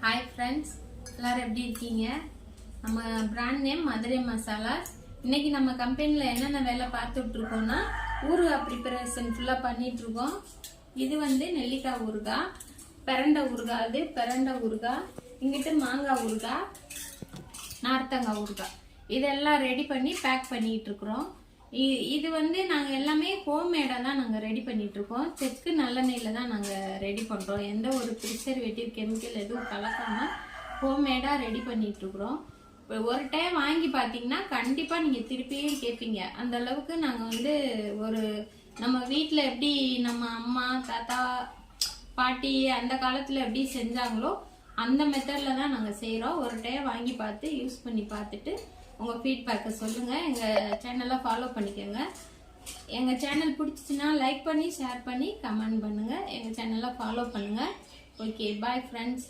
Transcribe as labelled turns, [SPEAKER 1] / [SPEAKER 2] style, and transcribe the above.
[SPEAKER 1] Hi friends, எல்லாரும் எப்படி இருக்கீங்க? நம்ம பிராண்ட் நேம் மதுரை மசாலாஸ். இன்னைக்கு நம்ம கம்பெனில என்னென்ன வேலை பார்த்துட்டு இருக்கோம்னா ஊறுகாய் ப்ரிப்பரேஷன் ஃபுல்லா பண்ணிட்டு இருக்கோம். இது நெல்லிக்காய் ஊறுகாய், பெரண்டை ஊறுகாய், அது பெரண்டை ஊறுகாய், இங்கிட்டு மாங்காய் ஊறுகாய், நார்த்தங்காய் ஊறுகாய். இதெல்லாம் ரெடி பண்ணி பேக் பண்ணிட்டு இருக்கிறோம். இது நாங்க எல்லாமே ஹோம்மேடா தான் நாங்க ரெடி பண்ணிட்டு இருக்கோம். செக்கு நல்லெண்ணெயில தான் நாங்க ரெடி பண்றோம். எந்த ஒரு ப்ரிசர்வேட்டிவ் கெமிக்கல் எதுவும் கலக்காம ஹோம்மேடா ரெடி பண்ணிட்டு இருக்கிறோம். ஒரு டைம் வாங்கி பாத்தீங்கன்னா கண்டிப்பா நீங்க திருப்பியே கேட்பீங்க. அந்த அளவுக்கு நாங்க ஒரு நம்ம வீட்டுல எப்படி நம்ம அம்மா தாத்தா பாட்டி அந்த காலத்துல எப்படி செஞ்சாங்களோ அந்த மெத்தட்ல தான் நாங்க செய்யறோம். ஒரு டைம் வாங்கி பார்த்து யூஸ் பண்ணி பார்த்துட்டு உங்க ஃபீட்பேக்கை சொல்லுங்க. எங்க சேனலை ஃபாலோ பண்ணிக்கோங்க. எங்க சேனல் பிடிச்சிச்சுன்னா லைக் பண்ணி ஷேர் பண்ணி கமெண்ட் பண்ணுங்க. எங்க சேனலை ஃபாலோ பண்ணுங்க. Okay, bye friends.